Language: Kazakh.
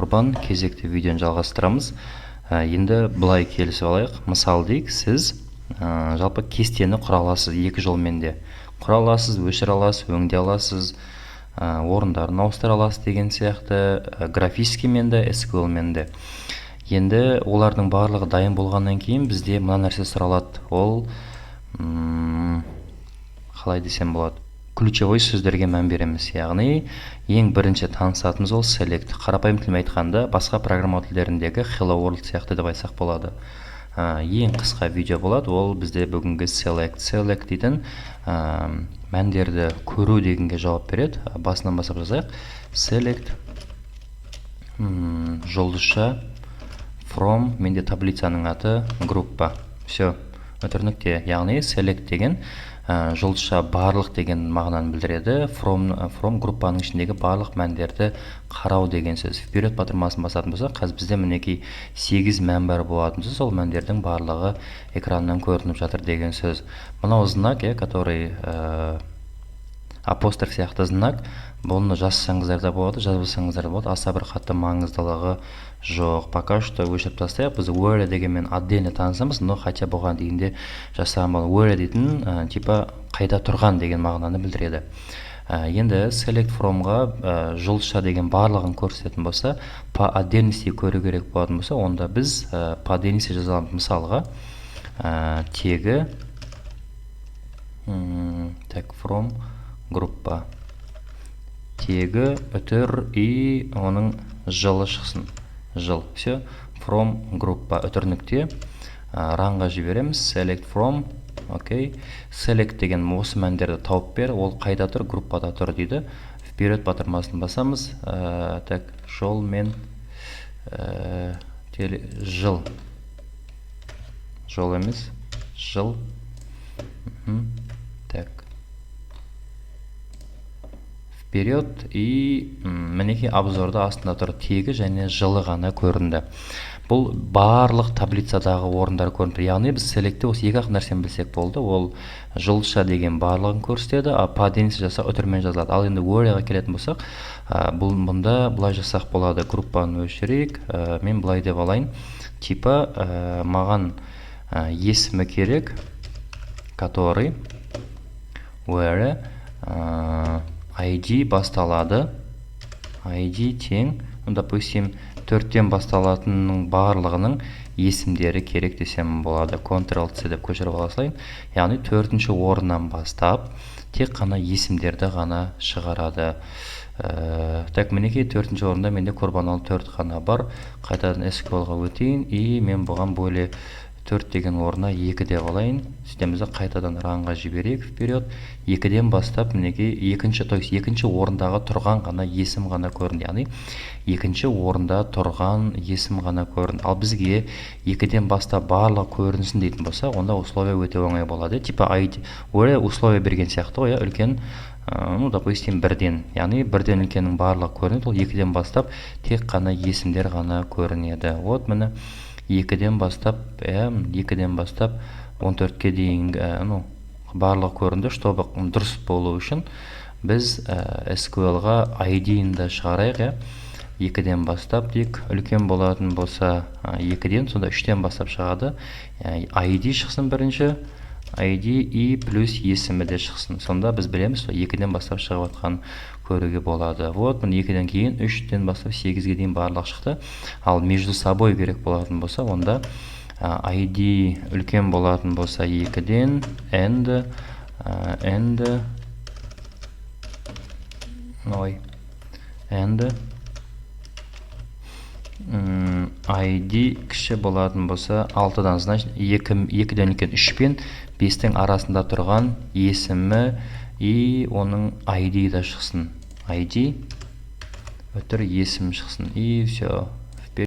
құрбан кезекті видеоны жалғастырамыз. Енді былай келісіп алайық. Мысал дейік, сіз жалпы кестені құра аласыз екі жолмен де. Құра аласыз, өшіре аласыз, өңдей аласыз, орындарын ауыстыра аласыз деген сияқты, графическиймен де, SQL-мен де. Енді олардың барлығы дайын болғаннан кейін бізде мына нәрсе сұралады. Ол қалай десем болады? Ключевой сөздерге мән береміз. Яғни ең бірінші танысатынымыз ол select. Қарапайым тілмен айтқанда басқа программа тілдеріндегі hello world сияқты деп айтсақ болады. Ең қысқа видео болады. Ол бізде бүгінгі select. Select дейтін мәндерді көру дегенге жауап береді. Басынан бастап жазайық. Select жұлдызша from, менде таблицаның аты группа. Все, өтірнікте. Яғни select деген жұлдызша барлық деген мағынаны білдіреді. From группаның ішіндегі барлық мәндерді қарау деген сөз. Вперед батырмасын басатын болса, қазір бізде мінекей 8 мән бар болатын сөз, сол мәндердің барлығы экраннан көрініп жатыр деген сөз. Мынау знак, который апостроф сияқты знак, бұны жазсаңыздар да болады, жазбасаңыздар да болады, аса бір қатты маңыздылығы жоқ. Пока что өшіріп тастайық. Біз where дегенмен отдельно танысамыз, но хотя бұған дейінде жасаған бол. Where дейтін типа қайда тұрған деген мағынаны білдіреді. Енді select from-ға жұлдызша деген барлығын көрсететін болса, по отдельности көру керек болатын болса, онда біз по отдельности жазаламыз. Мысалға тегі from группа, тегі үтір и оның жылы шықсын. Жыл. Все. From группа үтірнікте ранға жібереміз. Select from. Окей. Select деген осы мәндерді тауып бер. Ол қайда тұр? Группада тұр дейді. Вперед батырмасын басамыз. Жол мен жыл. Жол емес. Жыл. Вперед и мінекей обзорда астында тұр тегі және жылы ғана көрінді. Бұл барлық таблицадағы орындар көрінді. Яғни біз селекте осы екі-ақ нәрсені білсек болды. Ол жұлдызша деген барлығын көрсетеді, по отдельности жасақ үтірмен жазылады. Ал енді where-ға келетін болсақ, бұнда былай жасақ болады. Группаны өшірейік. Мен былай деп алайын. Типа маған есімі керек, который where ID басталады. ID тең, допустим, 4-тен басталатынның барлығының есімдері керек десем болады. Ctrl-C деп көшіріп аласылайын. Яғни 4-ші орыннан бастап тек қана есімдерді ғана шығарады. Так, мінекей 4-ші орында менде құрбаналы 4 қана бар. Қайтадан SQL-ға өтейін и мен бұған бөле 4 деген орына 2 деп алайын. Системізді қайтадан ранға жіберейік. Вперед. 2-ден бастап мінекей екінші орындағы тұрған ғана есім ғана көрінді. Яғни екінші орында тұрған есім ғана көрінді. Ал бізге 2-ден бастап барлық көрінсін дейтін болса, онда условия өте оңай болады. Типа where условия берген сияқты ғой, үлкен, допустим, 1-ден. Яғни 1-ден үлкеннің барлығы көрінеді. Ол 2-ден бастап тек қана есімдер ғана көрінеді. Вот міне 2-ден бастап 14-ке дейін барлық көрінді. Чтобы дұрыс болу үшін біз SQL-ға ID-ді шығарайық. 2-ден бастап дейік, үлкен болатын болса 2-ден, сонда 3-тен бастап шығады. ID шықсын бірінші, ID и плюс есімі де шықсын. Сонда біз білеміз, 2-ден бастап шығып атқан көруге болады. Вот, 2-ден кейін 3-тен бастап 8-ге дейін барлық шықты. Ал между собой керек болатын болса, онда ID үлкен болатын болса 2-ден, and ID кіші болатын болса 6-дан, значит 2-ден үлкен 3 пен 5-тің арасында тұрған есімі и оның ID да шықсын. ID өтір есім шықсын. И все.